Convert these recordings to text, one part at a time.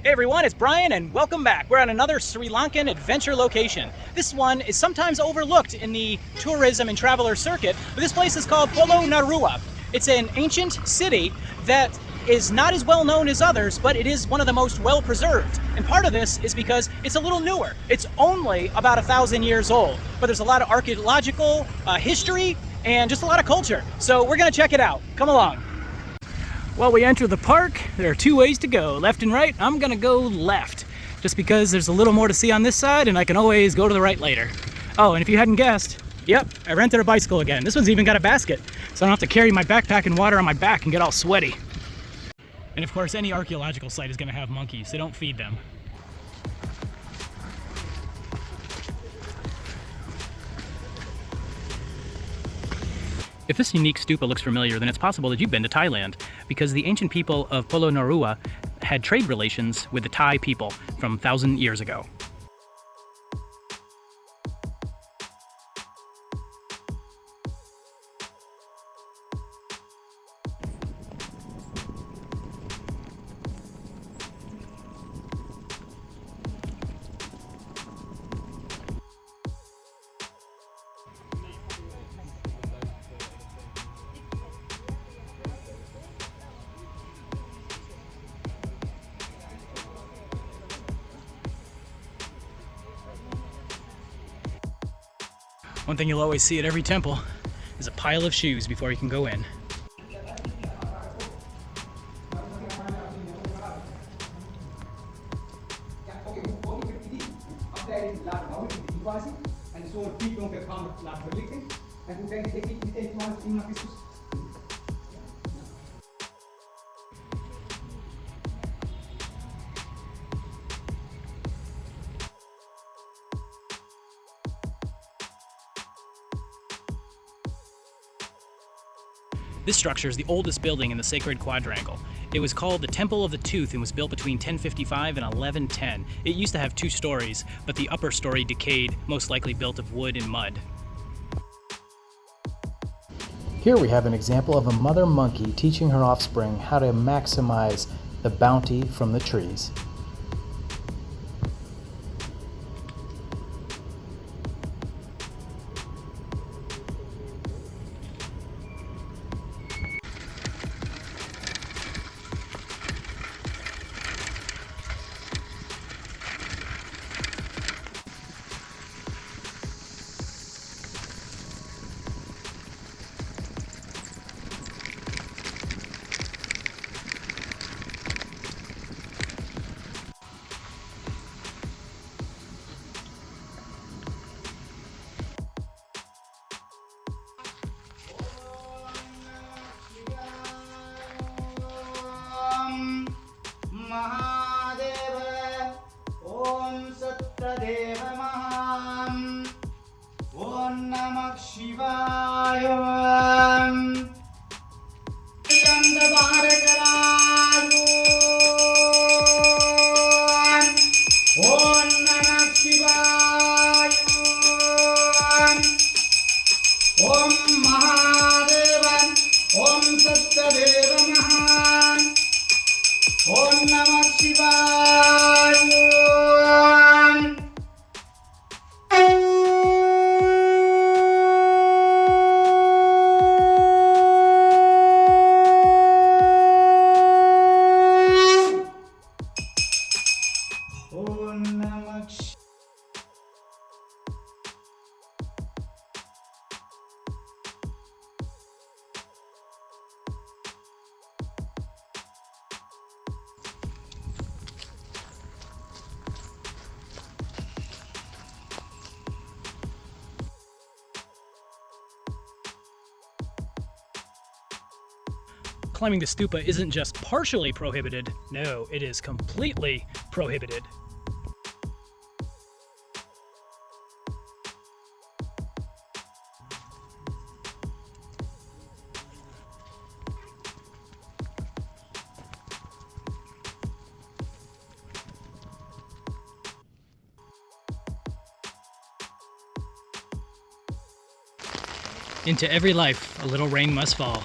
Hey everyone, it's Brian and welcome back. We're on another Sri Lankan adventure location. This one is sometimes overlooked in the tourism and traveler circuit, but this place is called Polonnaruwa. It's an ancient city that is not as well known as others, but it is one of the most well preserved. And part of this is because it's a little newer. It's only about 1,000 years old, but there's a lot of archaeological history and just a lot of culture. So we're gonna check it out. Come along. Well, we enter the park. There are two ways to go, left and right. I'm gonna go left, just because there's a little more to see on this side and I can always go to the right later. Oh, and if you hadn't guessed, yep, I rented a bicycle again. This one's even got a basket, so I don't have to carry my backpack and water on my back and get all sweaty. And of course, any archaeological site is gonna have monkeys, so don't feed them. If this unique stupa looks familiar, then it's possible that you've been to Thailand, because the ancient people of Polonnaruwa had trade relations with the Thai people from 1,000 years ago. One thing you'll always see at every temple is a pile of shoes before you can go in. This structure is the oldest building in the sacred Quadrangle. It was called the Temple of the Tooth and was built between 1055 and 1110. It used to have 2 stories, but the upper story decayed, most likely built of wood and mud. Here we have an example of a mother monkey teaching her offspring how to maximize the bounty from the trees. Climbing the stupa isn't just partially prohibited, no, it is completely prohibited. Into every life, a little rain must fall.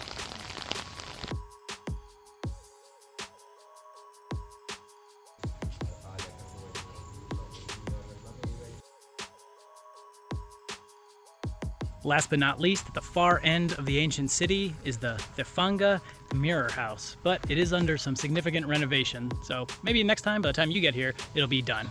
Last but not least, at the far end of the ancient city is the Tivanka Image House, but it is under some significant renovation, so maybe next time, by the time you get here, it'll be done.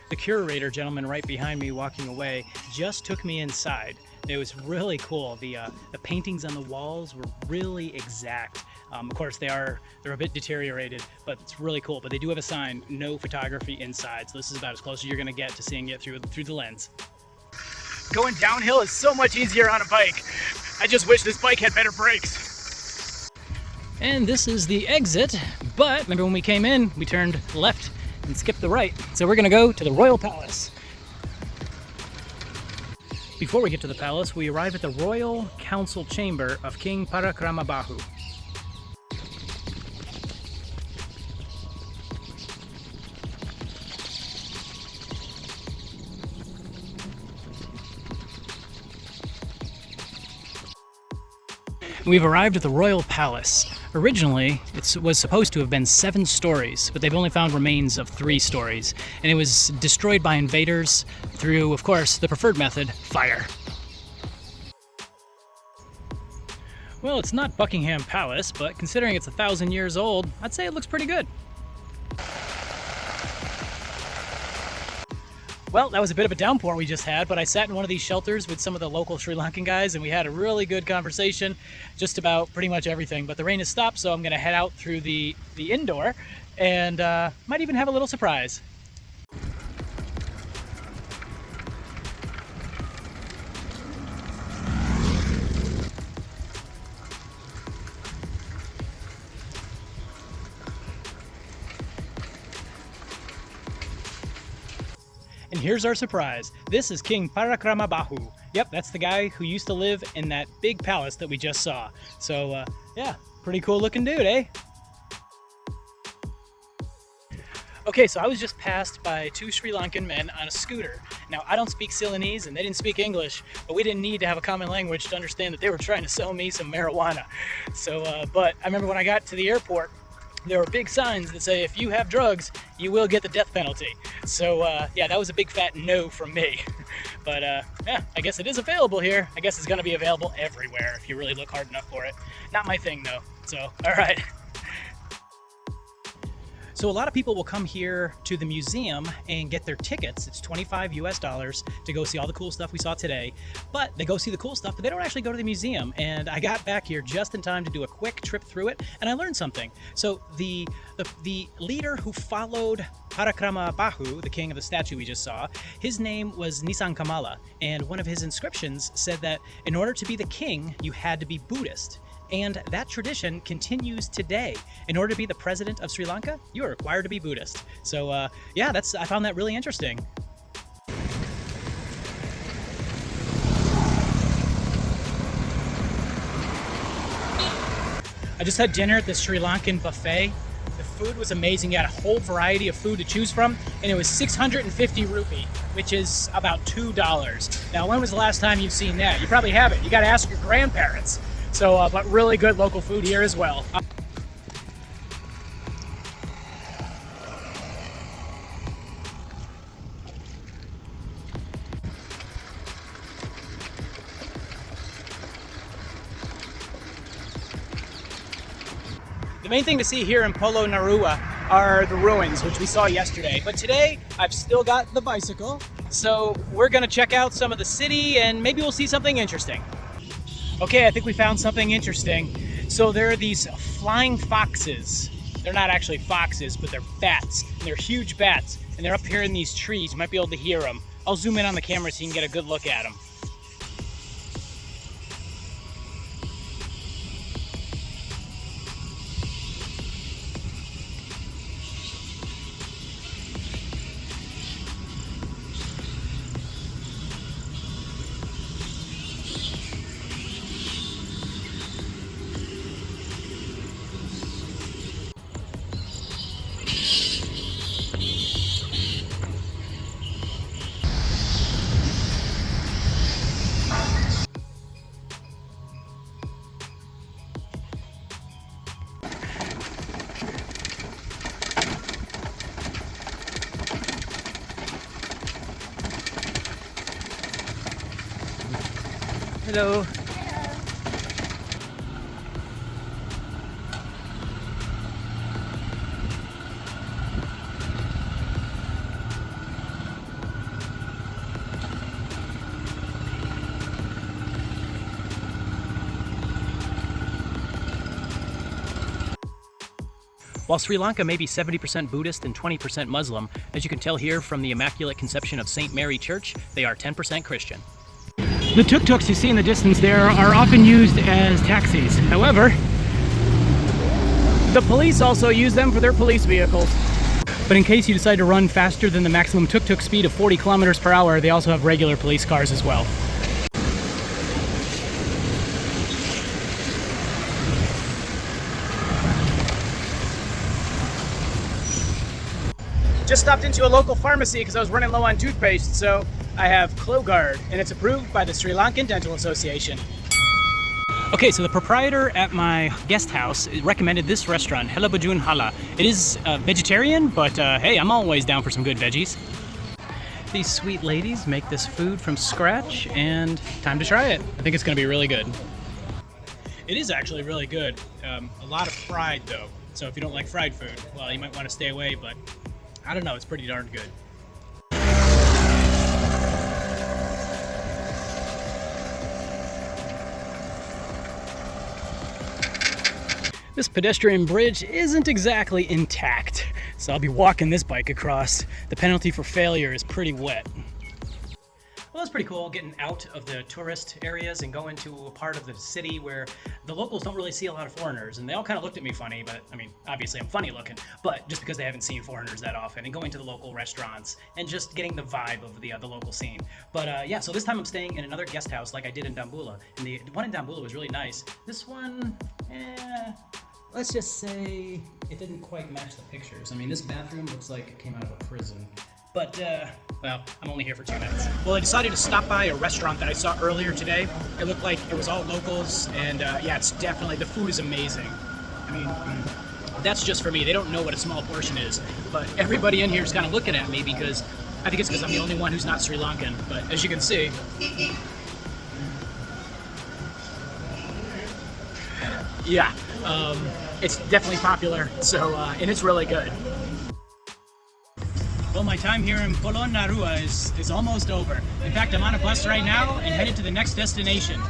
The curator gentleman right behind me walking away just took me inside. It was really cool. The paintings on the walls were really exact. Of course, they're a bit deteriorated, but it's really cool. But they do have a sign, no photography inside. So this is about as close as you're gonna get to seeing it through the lens. Going downhill is so much easier on a bike. I just wish this bike had better brakes. And this is the exit, but remember when we came in, we turned left and skipped the right. So we're gonna go to the Royal Palace. Before we get to the palace, we arrive at the Royal Council Chamber of King Parakramabahu. We've arrived at the Royal Palace. Originally, it was supposed to have been 7 stories, but they've only found remains of 3 stories, and it was destroyed by invaders through, of course, the preferred method, fire. Well, it's not Buckingham Palace, but considering it's 1,000 years old, I'd say it looks pretty good. Well, that was a bit of a downpour we just had, but I sat in one of these shelters with some of the local Sri Lankan guys, and we had a really good conversation just about pretty much everything. But the rain has stopped, so I'm going to head out through the indoor and might even have a little surprise. And here's our surprise. This is King Parakramabahu. Yep, that's the guy who used to live in that big palace that we just saw. So, yeah, pretty cool looking dude, eh? Okay, so I was just passed by 2 Sri Lankan men on a scooter. Now, I don't speak Ceylonese and they didn't speak English, but we didn't need to have a common language to understand that they were trying to sell me some marijuana. So, but I remember when I got to the airport, there were big signs that say, if you have drugs, you will get the death penalty. So, yeah, that was a big fat no from me. But, yeah, I guess it is available here. I guess it's going to be available everywhere if you really look hard enough for it. Not my thing, though. So, all right. So a lot of people will come here to the museum and get their tickets. It's $25 US to go see all the cool stuff we saw today. But they go see the cool stuff, but they don't actually go to the museum. And I got back here just in time to do a quick trip through it, and I learned something. So the leader who followed Parakramabahu, the king of the statue we just saw, his name was Nisan Kamala, and one of his inscriptions said that in order to be the king, you had to be Buddhist. And that tradition continues today. In order to be the president of Sri Lanka, you are required to be Buddhist. So yeah, I found that really interesting. I just had dinner at the Sri Lankan buffet. The food was amazing. You had a whole variety of food to choose from, and it was 650 rupee, which is about $2. Now, when was the last time you've seen that? You probably haven't. You got to ask your grandparents. So, but really good local food here as well. The main thing to see here in Polonnaruwa are the ruins, which we saw yesterday. But today, I've still got the bicycle, so we're gonna check out some of the city and maybe we'll see something interesting. Okay, I think we found something interesting. So there are these flying foxes. They're not actually foxes, but they're bats. And they're huge bats, and they're up here in these trees. You might be able to hear them. I'll zoom in on the camera so you can get a good look at them. Hello. While Sri Lanka may be 70% Buddhist and 20% Muslim, as you can tell here from the Immaculate Conception of St. Mary Church, they are 10% Christian. The tuk-tuks you see in the distance there are often used as taxis. However, the police also use them for their police vehicles. But in case you decide to run faster than the maximum tuk-tuk speed of 40 kilometers per hour, they also have regular police cars as well. Just stopped into a local pharmacy because I was running low on toothpaste, so I have Clogard, and it's approved by the Sri Lankan Dental Association. Okay, so the proprietor at my guest house recommended this restaurant, Helabajun Hala. It is vegetarian, but hey, I'm always down for some good veggies. These sweet ladies make this food from scratch, and time to try it. I think it's gonna be really good. It is actually really good. A lot of fried though, so if you don't like fried food, well, you might want to stay away, but I don't know, it's pretty darn good. This pedestrian bridge isn't exactly intact, so I'll be walking this bike across. The penalty for failure is pretty wet. Well, that's pretty cool, getting out of the tourist areas and going to a part of the city where the locals don't really see a lot of foreigners, and they all kind of looked at me funny, but I mean, obviously I'm funny looking, but just because they haven't seen foreigners that often, and going to the local restaurants and just getting the vibe of the local scene. But yeah, so this time I'm staying in another guest house like I did in Dambulla, and the one in Dambulla was really nice. This one, let's just say it didn't quite match the pictures. I mean, this bathroom looks like it came out of a prison. But, well, I'm only here for 2 minutes. Well, I decided to stop by a restaurant that I saw earlier today. It looked like it was all locals, and yeah, it's definitely, the food is amazing. I mean, that's just for me. They don't know what a small portion is. But everybody in here is kind of looking at me because, I think it's because I'm the only one who's not Sri Lankan. But as you can see, yeah, it's definitely popular, so, and it's really good. Well, my time here in Polonnaruwa is almost over. In fact, I'm on a bus right now and headed to the next destination.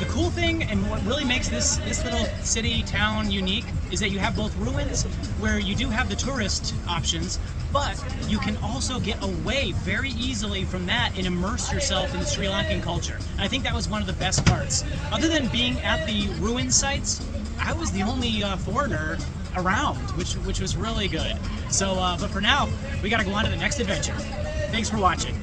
The cool thing and what really makes this little city, town unique is that you have both ruins where you do have the tourist options, but you can also get away very easily from that and immerse yourself in the Sri Lankan culture. And I think that was one of the best parts. Other than being at the ruin sites, I was the only foreigner around, which was really good. So, but for now, we gotta go on to the next adventure. Thanks for watching.